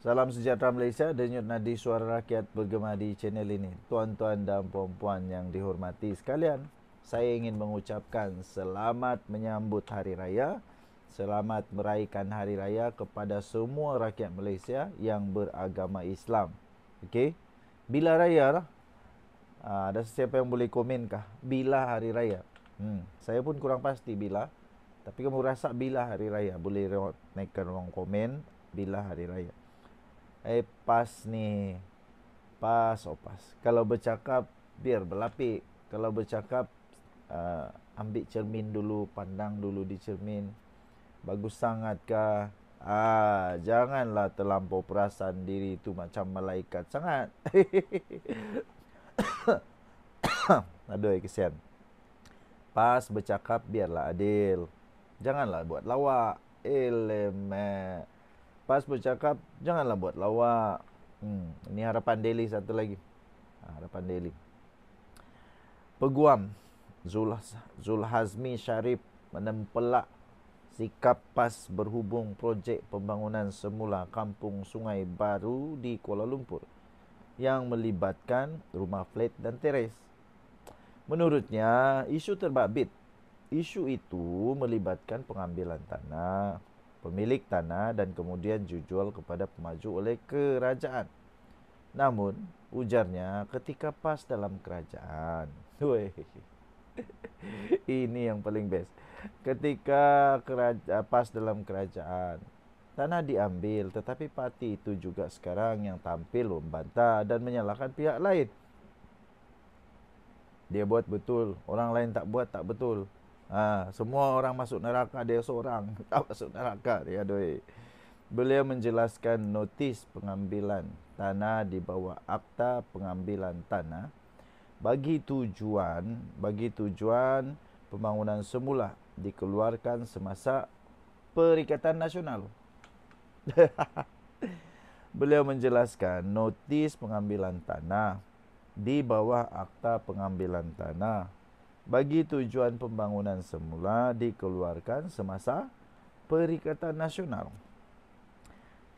Salam sejahtera Malaysia, denyut nadi suara rakyat bergema di channel ini. Tuan-tuan dan puan-puan yang dihormati sekalian, saya ingin mengucapkan selamat menyambut Hari Raya. Selamat meraihkan Hari Raya kepada semua rakyat Malaysia yang beragama Islam. Okey? Bila raya lah? Ada sesiapa yang boleh komenkah? Bila Hari Raya? Saya pun kurang pasti bila. Tapi kamu rasa bila Hari Raya? Boleh naikkan ruang komen bila Hari Raya. Pas ni. Pas. Kalau bercakap, biar berlapik. Kalau bercakap, ambil cermin dulu, pandang dulu di cermin. Bagus sangat kah? Janganlah terlampau perasan diri itu macam malaikat sangat. Aduh, kesian. Pas bercakap, biarlah adil. Janganlah buat lawak. Elemen. Pas bercakap, janganlah buat lawak. Ini harapan daily satu lagi. Harapan daily. Peguam Zulhazmi Sharif menempelak sikap PAS berhubung projek pembangunan semula kampung Sungai Baru di Kuala Lumpur yang melibatkan rumah flat dan teres. Menurutnya, isu terbabit. Isu itu melibatkan pengambilan tanah, pemilik tanah dan kemudian dijual kepada pemaju oleh kerajaan. Namun, ujarnya ketika PAS dalam kerajaan. Ini yang paling best. Ketika PAS dalam kerajaan, tanah diambil, tetapi parti itu juga sekarang yang tampil membantah dan menyalahkan pihak lain. Dia buat betul, orang lain tak buat tak betul. Semua orang masuk neraka, dia seorang tak masuk neraka dia. Beliau menjelaskan notis pengambilan tanah di bawah Akta Pengambilan Tanah bagi tujuan pembangunan semula dikeluarkan semasa Perikatan Nasional. Beliau menjelaskan notis pengambilan tanah di bawah Akta Pengambilan Tanah bagi tujuan pembangunan semula dikeluarkan semasa Perikatan Nasional.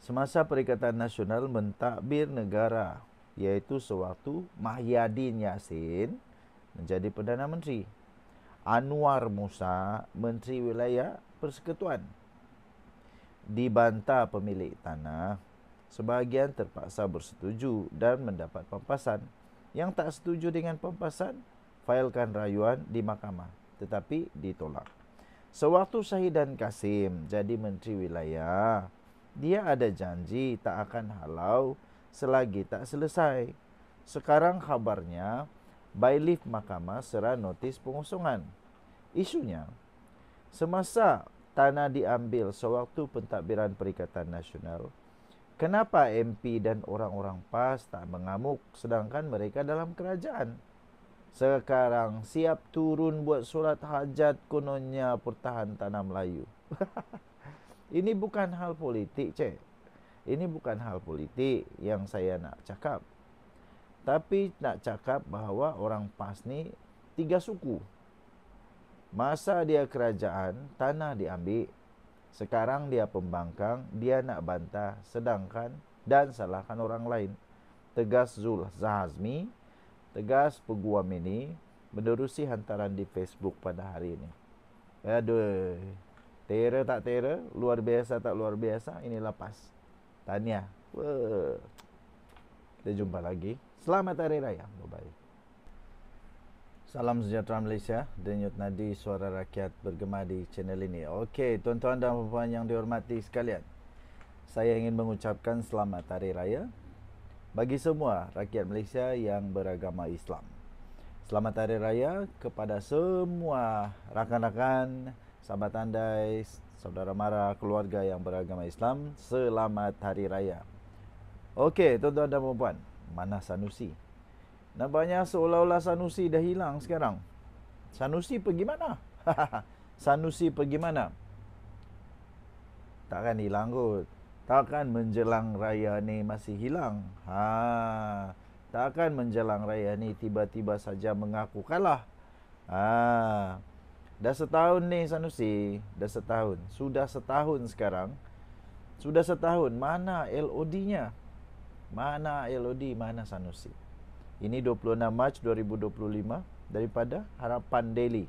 Semasa Perikatan Nasional mentadbir negara, iaitu sewaktu Mahyadin Yassin menjadi Perdana Menteri, Anwar Musa Menteri Wilayah Persekutuan. Dibantah pemilik tanah, sebahagian terpaksa bersetuju dan mendapat pampasan. Yang tak setuju dengan pampasan, failkan rayuan di mahkamah, tetapi ditolak. Sewaktu Syahidan Kasim jadi Menteri Wilayah, dia ada janji tak akan halau selagi tak selesai. Sekarang khabarnya, bailiff mahkamah serah notis pengosongan. Isunya, semasa tanah diambil sewaktu pentadbiran Perikatan Nasional, kenapa MP dan orang-orang PAS tak mengamuk sedangkan mereka dalam kerajaan? Sekarang siap turun buat surat hajat kononnya pertahan tanah Melayu. Ini bukan hal politik, cik. Ini bukan hal politik yang saya nak cakap. Tapi nak cakap bahawa orang PAS ni 3 suku. Masa dia kerajaan, tanah diambil. Sekarang dia pembangkang, dia nak bantah sedangkan dan salahkan orang lain. Tegas Zulhazmi, tegas peguam ini menerusi hantaran di Facebook pada hari ini. Aduh, terror tak terror, luar biasa tak luar biasa, inilah PAS. Tahniah. Kita jumpa lagi. Selamat Hari Raya. Bye-bye. Salam sejahtera Malaysia, denyut nadi suara rakyat bergema di channel ini. Okey, tuan-tuan dan puan yang dihormati sekalian, saya ingin mengucapkan selamat Hari Raya bagi semua rakyat Malaysia yang beragama Islam. Selamat Hari Raya kepada semua rakan-rakan, sahabat andai, saudara mara, keluarga yang beragama Islam. Selamat Hari Raya. Okey, tuan-tuan dan puan, mana Sanusi? Nampaknya seolah-olah Sanusi dah hilang sekarang. Sanusi pergi mana? Sanusi pergi mana? Takkan hilang kot. Takkan menjelang raya ni masih hilang. Takkan menjelang raya ni tiba-tiba saja mengaku kalah. Dah setahun ni Sanusi. Dah setahun. Sudah setahun sekarang Sudah setahun, mana LOD-nya? Mana LOD, mana Sanusi? Ini 26 Mac 2025 daripada Harapan Daily.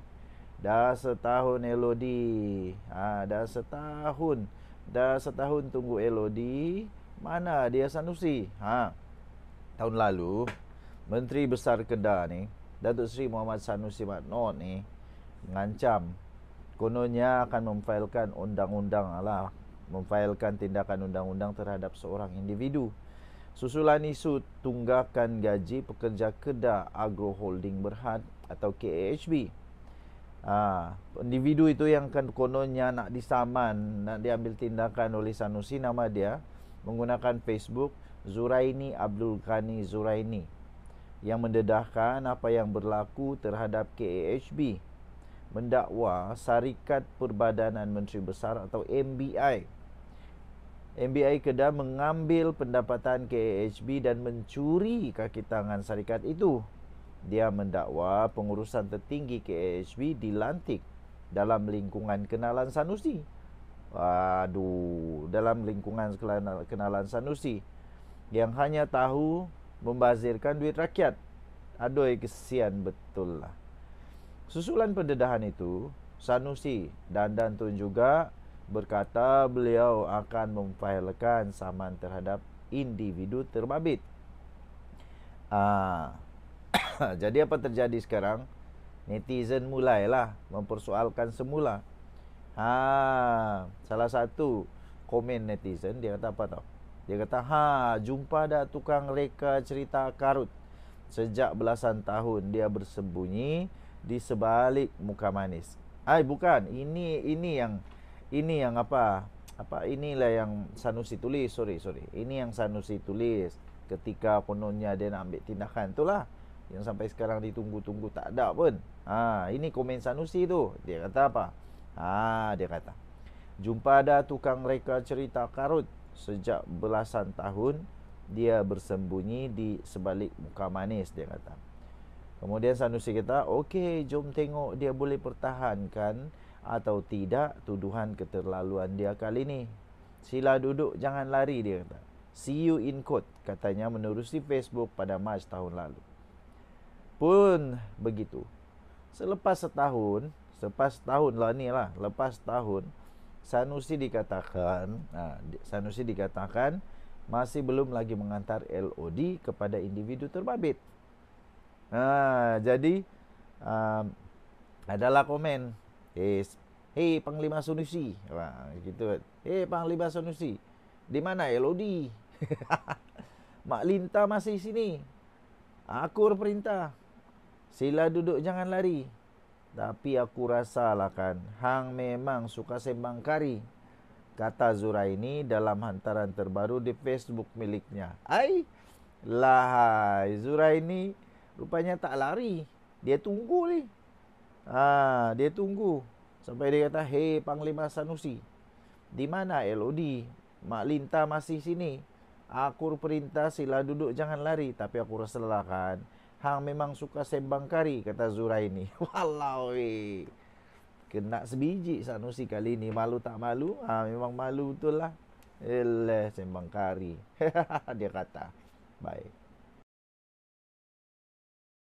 Dah setahun LOD. Dah setahun. Dah setahun tunggu LOD. Mana dia Sanusi? Tahun lalu, Menteri Besar Kedah ni, Datuk Seri Muhammad Sanusi Madnor ni, mengancam kononnya akan memfailkan memfailkan tindakan undang-undang terhadap seorang individu. Susulan isu tunggakan gaji pekerja Kedah Agro Holding Berhad atau KAHB. Individu itu yang kononnya nak disaman, nak diambil tindakan oleh Sanusi, nama dia menggunakan Facebook Zuraini Abdul Ghani Zuraini, yang mendedahkan apa yang berlaku terhadap KAHB, mendakwa Syarikat Perbadanan Menteri Besar atau MBI Kedah mengambil pendapatan KAHB dan mencuri kaki tangan syarikat itu. Dia mendakwa pengurusan tertinggi KAHB dilantik dalam lingkungan kenalan Sanusi. Dalam lingkungan kenalan Sanusi yang hanya tahu membazirkan duit rakyat. Aduh, kesian betul lah. Susulan pendedahan itu, Sanusi dan Tun juga berkata beliau akan memfailkan saman terhadap individu terbabit. Jadi apa terjadi sekarang? Netizen mulailah mempersoalkan semula. Salah satu komen netizen, dia kata apa tau? Dia kata, jumpa dah tukang reka cerita karut. Sejak belasan tahun dia bersembunyi di sebalik muka manis. Bukan, ini yang apa inilah yang Sanusi tulis. Sorry. Ini yang Sanusi tulis ketika kononnya dia nak ambil tindakan. Itulah yang sampai sekarang ditunggu-tunggu tak ada pun. Ini komen Sanusi tu. Dia kata apa? Dia kata, jumpa ada tukang reka cerita karut. Sejak belasan tahun dia bersembunyi di sebalik muka manis, dia kata. Kemudian Sanusi kata, okey, jom tengok dia boleh pertahankan atau tidak tuduhan keterlaluan dia kali ni. Sila duduk, jangan lari, dia kata. See you in court, katanya menerusi Facebook pada Mac tahun lalu. Pun begitu, lepas tahun Sanusi dikatakan masih belum lagi mengantar LOD kepada individu terbabit. Jadi adalah komen, hey Panglima Sanusi, gitu. Hey Panglima Sanusi, di mana LOD? Mak Linta masih sini. Aku berperintah, sila duduk jangan lari. Tapi aku rasalah kan, hang memang suka sembang kari, kata Zuraini dalam hantaran terbaru di Facebook miliknya. Zuraini rupanya tak lari. Dia tunggu ni. Dia tunggu sampai dia kata, hey Panglima Sanusi, di mana LOD? Mak Linta masih sini. Aku perintah sila duduk jangan lari. Tapi aku rasalah kan, hang memang suka sembang kari, kata Zuraini. Walau kena sebiji Sanusi kali ni. Malu tak malu? Memang malu betul lah. Sembang kari. Dia kata. Baik.